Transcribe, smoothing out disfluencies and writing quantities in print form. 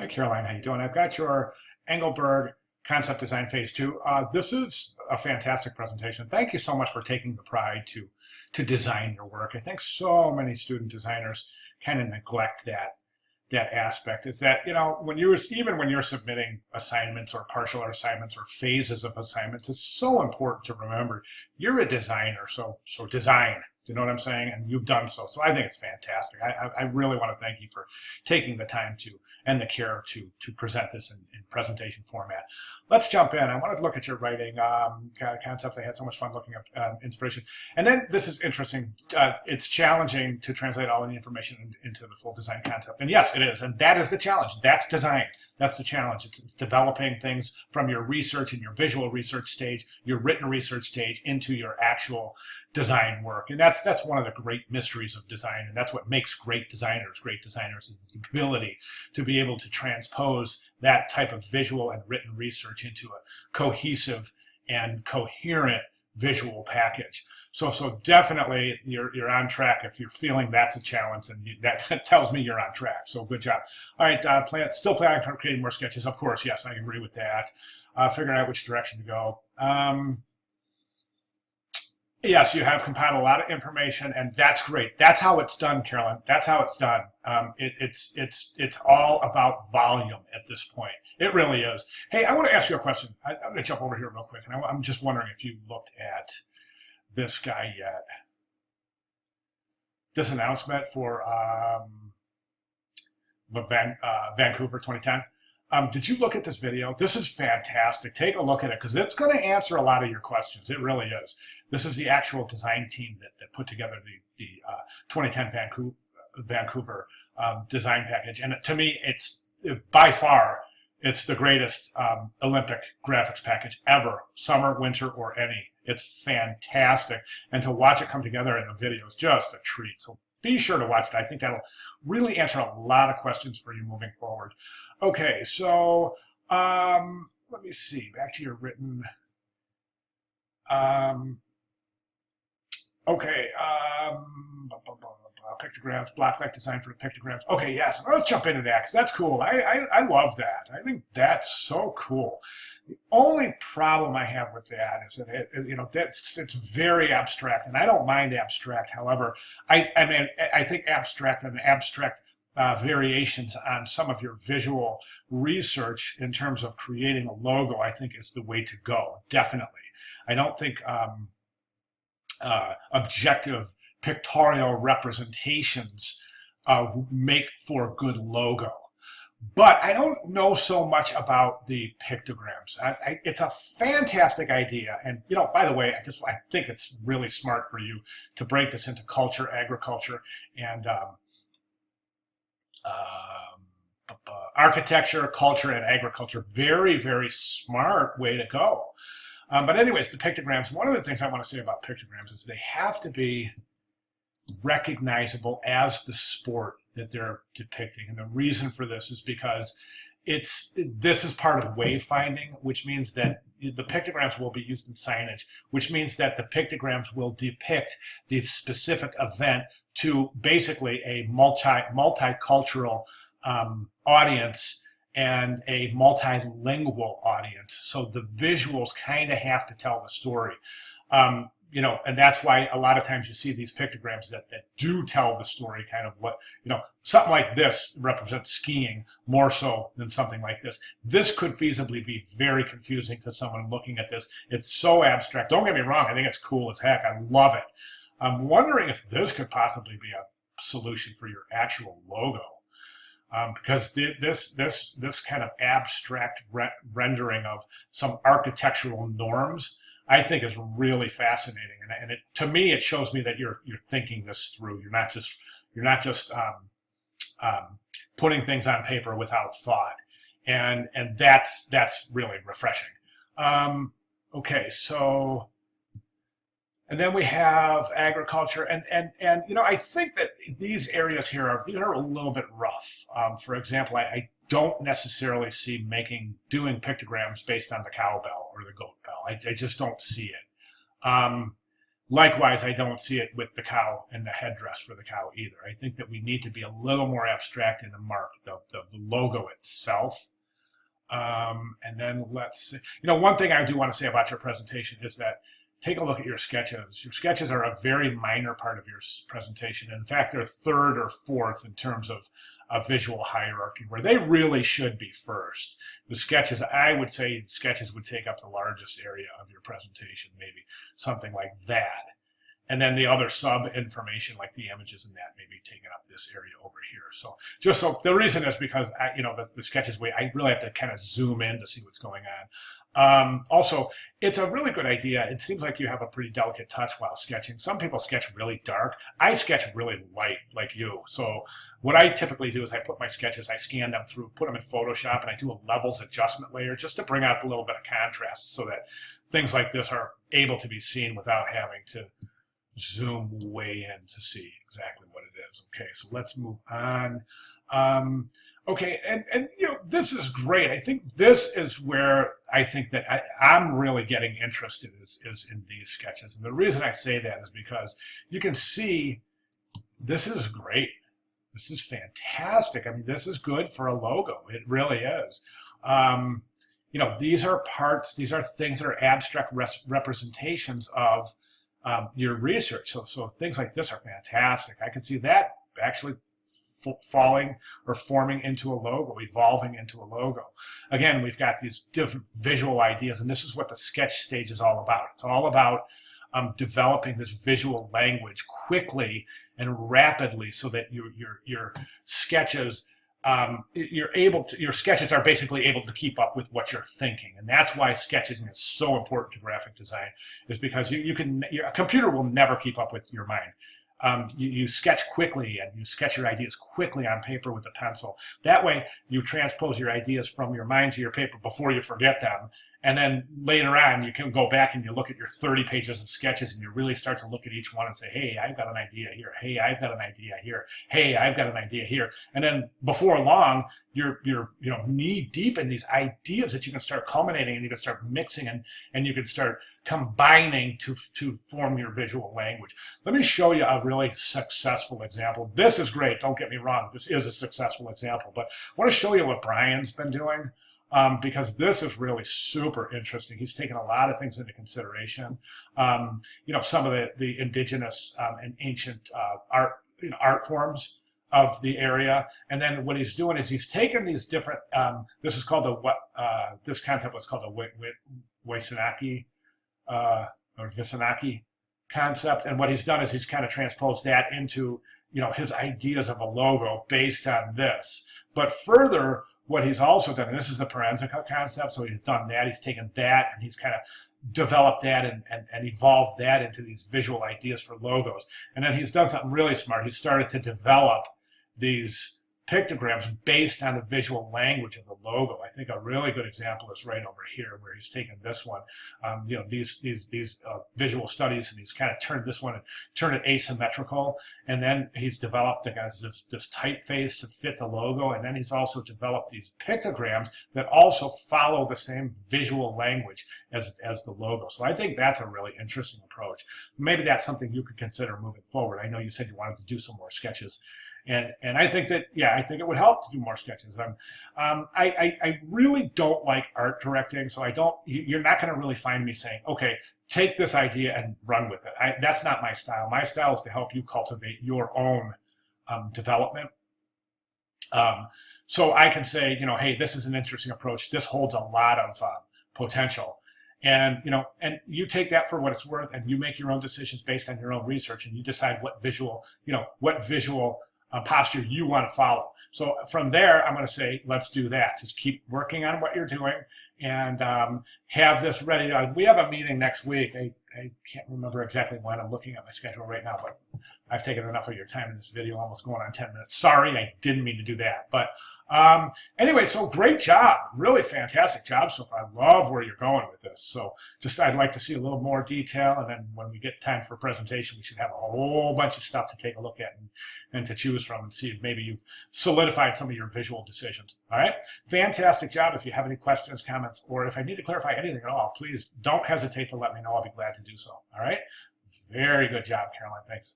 Hi, Caroline. How you doing? I've got your Engelberg Concept Design Phase 2. This is a fantastic presentation. Thank you so much for taking the pride to design your work. I think so many student designers kind of neglect that aspect. Is that, when even when you're submitting assignments or partial assignments or phases of assignments, it's so important to remember you're a designer, so design. You know what I'm saying? And you've done so. So I think it's fantastic. I really want to thank you for taking the time and the care to present this in presentation format. Let's jump in. I wanted to look at your writing concepts. I had so much fun looking up inspiration. And then this is interesting. It's challenging to translate all the information into the full design concept. And yes, it is. And that is the challenge. That's design. That's the challenge. It's developing things from your research and your visual research stage, your written research stage, into your actual design work. And that's one of the great mysteries of design. And that's what makes great designers is the ability to be able to transpose that type of visual and written research into a cohesive and coherent visual package. So definitely you're on track. If you're feeling that's a challenge, then that tells me you're on track. So good job. All right, still planning on creating more sketches. Of course, yes, I agree with that. Figuring out which direction to go. Yes, you have compiled a lot of information, and that's great. That's how it's done, Carolyn. That's how it's done. It's all about volume at this point. It really is. Hey, I want to ask you a question. I'm going to jump over here real quick, and I'm just wondering if you looked at this guy yet. This announcement for Vancouver 2010. Did you look at this video? This is fantastic. Take a look at it because it's going to answer a lot of your questions. It really is. This is the actual design team that put together the 2010 Vancouver design package. And to me, it's by far, it's the greatest Olympic graphics package ever, summer, winter, or any. It's fantastic. And to watch it come together in a video is just a treat. So be sure to watch it. I think that'll really answer a lot of questions for you moving forward. Okay, so let me see. Back to your written. Okay. Pictograms, blacklight design for the pictograms. Okay, yes. Let's jump into that because that's cool. I love that. I think that's so cool. The only problem I have with that is that it's very abstract, and I don't mind abstract. However, I think abstract variations on some of your visual research in terms of creating a logo, I think is the way to go. Definitely. I don't think objective pictorial representations make for a good logo. But I don't know so much about the pictograms. It's a fantastic idea. And, by the way, I think it's really smart for you to break this into culture, agriculture, and architecture, culture, and agriculture. Very, very smart way to go. But anyways, the pictograms, one of the things I want to say about pictograms is they have to be recognizable as the sport that they're depicting. And the reason for this is because this is part of wayfinding, which means that the pictograms will be used in signage, which means that the pictograms will depict the specific event to basically a multicultural audience and a multilingual audience. So the visuals kind of have to tell the story. And that's why a lot of times you see these pictograms that do tell the story, kind of what, something like this represents skiing more so than something like this. This could feasibly be very confusing to someone looking at this. It's so abstract. Don't get me wrong. I think it's cool as heck. I love it. I'm wondering if this could possibly be a solution for your actual logo. Because this kind of abstract rendering of some architectural norms, I think is really fascinating, and to me it shows me that you're thinking this through. You're not just putting things on paper without thought, and that's really refreshing. Okay, so. And then we have agriculture, and I think that these areas here are a little bit rough. For example, I don't necessarily see doing pictograms based on the cowbell or the goat bell. I just don't see it. Likewise, I don't see it with the cow and the headdress for the cow either. I think that we need to be a little more abstract in the mark, the logo itself. And then let's see. One thing I do want to say about your presentation is that take a look at your sketches. Your sketches are a very minor part of your presentation. In fact, they're third or fourth in terms of a visual hierarchy, where they really should be first. The sketches, I would say sketches would take up the largest area of your presentation, maybe something like that. And then the other sub information, like the images and that, may be taking up this area over here. So the reason is because the sketches way, I really have to kind of zoom in to see what's going on. Also, it's a really good idea. It seems like you have a pretty delicate touch while sketching. Some people sketch really dark. I sketch really light, like you. So what I typically do is I put my sketches, I scan them through, put them in Photoshop, and I do a levels adjustment layer just to bring out a little bit of contrast so that things like this are able to be seen without having to zoom way in to see exactly what it is. Okay, so let's move on. Okay, and this is great. I think this is where I think that I'm really getting interested is in these sketches. And the reason I say that is because you can see this is great. This is fantastic. I mean, this is good for a logo. It really is. These are parts, these are things that are abstract representations of your research. So things like this are fantastic. I can see that actually falling or forming into a logo, evolving into a logo. Again, we've got these different visual ideas, and this is what the sketch stage is all about. It's all about developing this visual language quickly and rapidly so that your sketches your sketches are basically able to keep up with what you're thinking. And that's why sketching is so important to graphic design, is because a computer will never keep up with your mind. You sketch quickly and you sketch your ideas quickly on paper with a pencil. That way you transpose your ideas from your mind to your paper before you forget them. And then later on, you can go back and you look at your 30 pages of sketches and you really start to look at each one and say, hey, I've got an idea here. Hey, I've got an idea here. Hey, I've got an idea here. And then before long, you're knee deep in these ideas that you can start culminating and you can start mixing and you can start combining to form your visual language. Let me show you a really successful example. This is great. Don't get me wrong. This is a successful example, but I want to show you what Brian's been doing. Because this is really super interesting. He's taken a lot of things into consideration. Some of the indigenous and ancient art forms of the area, and then what he's doing is he's taken these different. This is called this concept was called a Waisonaki or Visanaki concept, and what he's done is he's kind of transposed that into his ideas of a logo based on this, but further. What he's also done, and this is the Parenza concept, so he's done that, he's taken that, and he's kind of developed that and evolved that into these visual ideas for logos. And then he's done something really smart. He started to develop these pictograms based on the visual language of the logo. I think a really good example is right over here, where he's taken this one, these visual studies, and he's kind of turned this one and turned it asymmetrical. And then he's developed this typeface to fit the logo. And then he's also developed these pictograms that also follow the same visual language as the logo. So I think that's a really interesting approach. Maybe that's something you could consider moving forward. I know you said you wanted to do some more sketches. And I think that, I think it would help to do more sketches. I really don't like art directing, so you're not going to really find me saying, okay, take this idea and run with it. That's not my style. My style is to help you cultivate your own development. So I can say, hey, this is an interesting approach. This holds a lot of potential. And you take that for what it's worth, and you make your own decisions based on your own research, and you decide what visual posture you want to follow. So from there, I'm going to say, let's do that. Just keep working on what you're doing and have this ready. We have a meeting next week. I can't remember exactly when. I'm looking at my schedule right now, but I've taken enough of your time in this video, almost going on 10 minutes. Sorry, I didn't mean to do that. But anyway, so great job. Really fantastic job so far. I love where you're going with this. So I'd like to see a little more detail. And then when we get time for presentation, we should have a whole bunch of stuff to take a look at and to choose from and see if maybe you've solidified some of your visual decisions. All right. Fantastic job. If you have any questions, comments, or if I need to clarify anything at all, please don't hesitate to let me know. I'll be glad to do so. All right. Very good job, Caroline. Thanks.